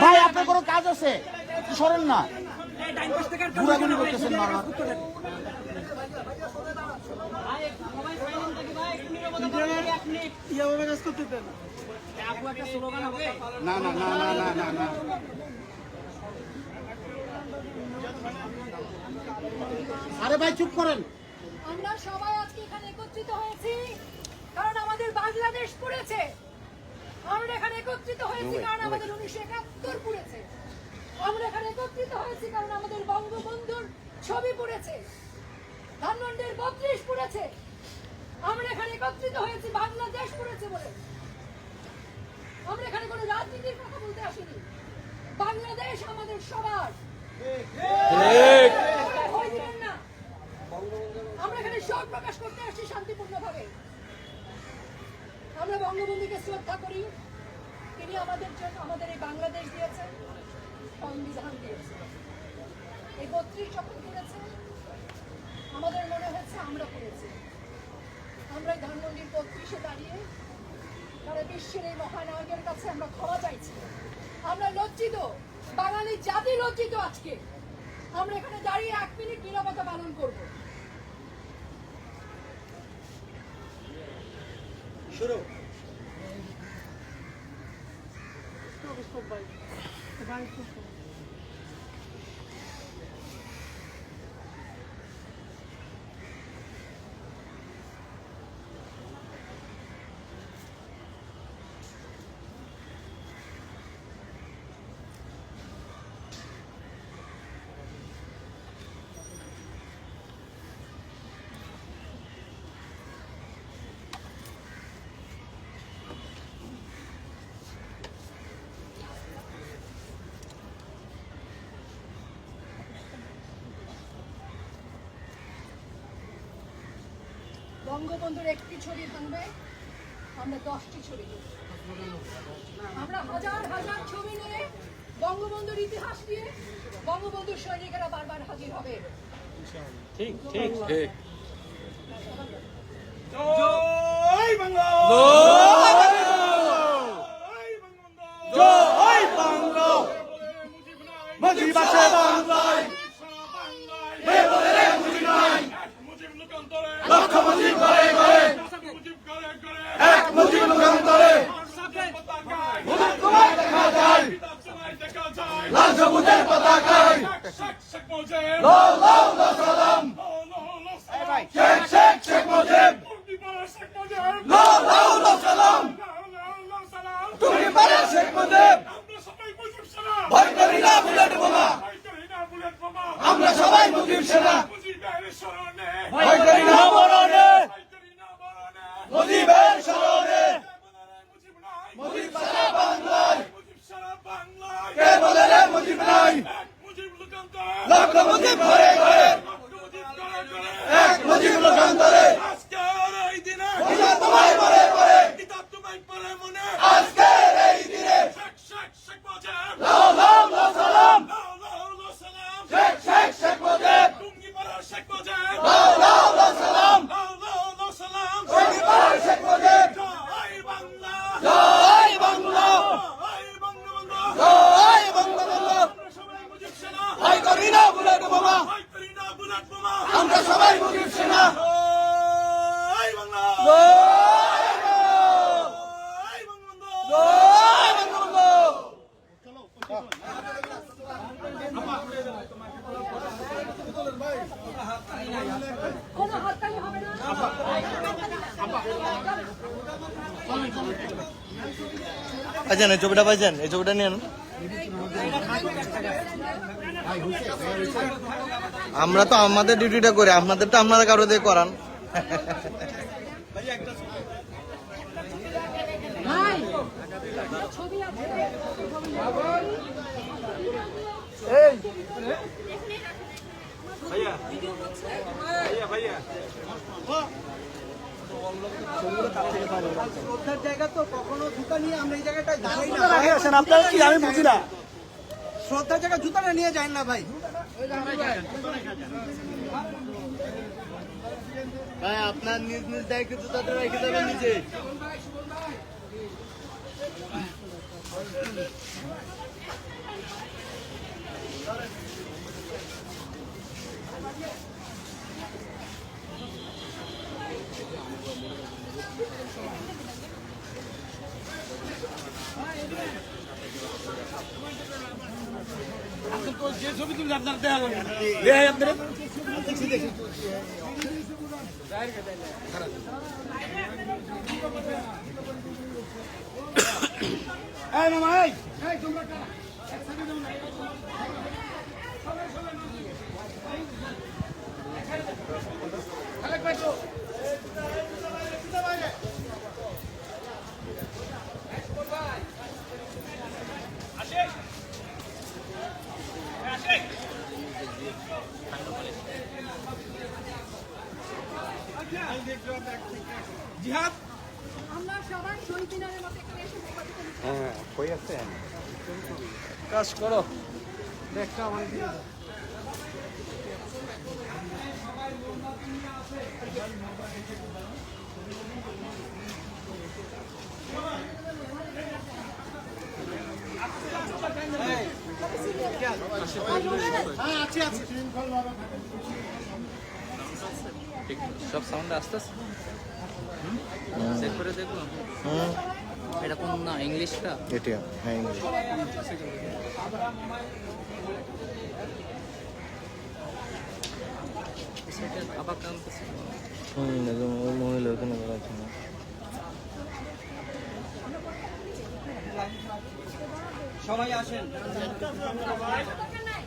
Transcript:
ভাই আপনার কোনো কাজ আছে, সরেন না, ঘুরাঘুরি করতেছেন বারবার। না না না না না না না, আরে ভাই চুপ করেন। আমরা সবাই আজকে এখানে একত্রিত হয়েছি কারণ আমাদের বাংলাদেশ পুড়েছে। আমরা এখানে একত্রিত হয়েছি কারণ আমাদের 1971 পুড়েছে। আমরা এখানে একত্রিত হয়েছি কারণ আমাদের বঙ্গবন্ধুর ছবি পুড়েছে, ধানমন্ডির 32 পুড়েছে। আমরা এখানে একত্রিত হয়েছি বাংলাদেশ পুড়েছে বলে। আমরা এখানে কোনো রাজনীতির কথা বলতে আসিনি। বাংলাদেশ আমাদের সবার। না, আমরা এখানে শোক প্রকাশ করতে আসছি শান্তিপূর্ণভাবে। আমরা বঙ্গবন্ধুকে শ্রদ্ধা করি, তিনি আমাদের জন্য আমাদের এই বাংলাদেশ দিয়েছেন, সংবিধান দিয়েছেন। এই 32 যখন করেছে আমাদের মনে হচ্ছে আমরা করেছি। আমরা ধানমন্ডির 32-এ দাঁড়িয়ে সারা বিশ্বের এই মহানায়কের কাছে আমরা ক্ষমা চাইছি। আমরা লজ্জিত, বাঙালি জাতি লজ্জিত। আজকে আমরা এখানে দাঁড়িয়ে 1 মিনিট নীরবতা পালন করব। শুরু। বঙ্গবন্ধুর একটি ছবি ভাঙবে, আমরা 10টি ছবি দেব। আমরা হাজার হাজার ছবি নিয়ে বঙ্গবন্ধুর ইতিহাস নিয়ে বঙ্গবন্ধুর সৈনিকেরা বারবার হাজির হবে। ঠিক ঠিক ঠিক। জয় বাংলা, জয় বাংলা, মুজিব আছে বাংলায়, লক্ষ মুজিব ঘরে ঘরে, এক মুজিব যুগান্তরে, মুজিব তোমায় দেখা যায়, লাল সবুজের পতাকায়, লো লো লো সালাম, শেখ শেখ শেখ মুজিব, লো লো লো সালাম, তুমি পারে শেখ মুজিব, ভয় করি না বুলেট বোমা, আমরা সবাই মুজিব সেনা, ভয় করি না মরণে, মুজিবের স্মরণে, মুজিব সারা বাংলায়, কে বলে রে মুজিব নাই, লক্ষ মুজিব ঘরে ঘরে, এক মুজিব লোকান্তরে, তোমায় মরে পরে, আজকের এই দিনে, লাও লাও লো সালাম, শেখ শেখ শেখ মুজিব, লাও লাও লো সালাম, শহীদ পাড়ার শেখ মুজিব, জয় বাংলা, জয় বঙ্গবন্ধু, ভয় করি না বুলেট বোমা, আমরা সবাই মুজিব সেনা, জয় বাংলা, জয় বঙ্গবন্ধু। কোনো হাততালি হবে না। পাইছেন এই ছবিটা, পাইছেন এই ছবিটা নিয়ে আনুন। আমরা তো আমাদের ডিউটিটা করি, আপনাদেরটা আপনারা কারো দিয়ে করান। ছবি আছে। শ্রদ্ধার জায়গা তো কখনো জুতা নিয়ে আমরা এই জায়গাটায় দাঁড়াই না। আপনারা কি আমি বুঝি না, শ্রদ্ধার জায়গা জুতাটা নিয়ে যায় না ভাই। ভাই আপনার নিজ নিজ দায়িত্ব জুতাটা রেখে দেবেন নিচে। যে ছবি তুলছে আপনার দেখা করবেন দেখাই আপনার এই মামা এই তোমরা কারা একসাথে দাও না আরেক ভাই তো জিহাদ আমরা সবাই শহীদ মিনারের মতো এখানে এসে কাজ করো সব সাউন্ড আসতেছে চেক করে দেখবো এটা কোন না ইংলিশটা এটা হ্যাঁ ইংলিশ সেটা আবার কামতেছে ওই মহিলা ওখানে আছে না সবাই আসেন দরকার নাই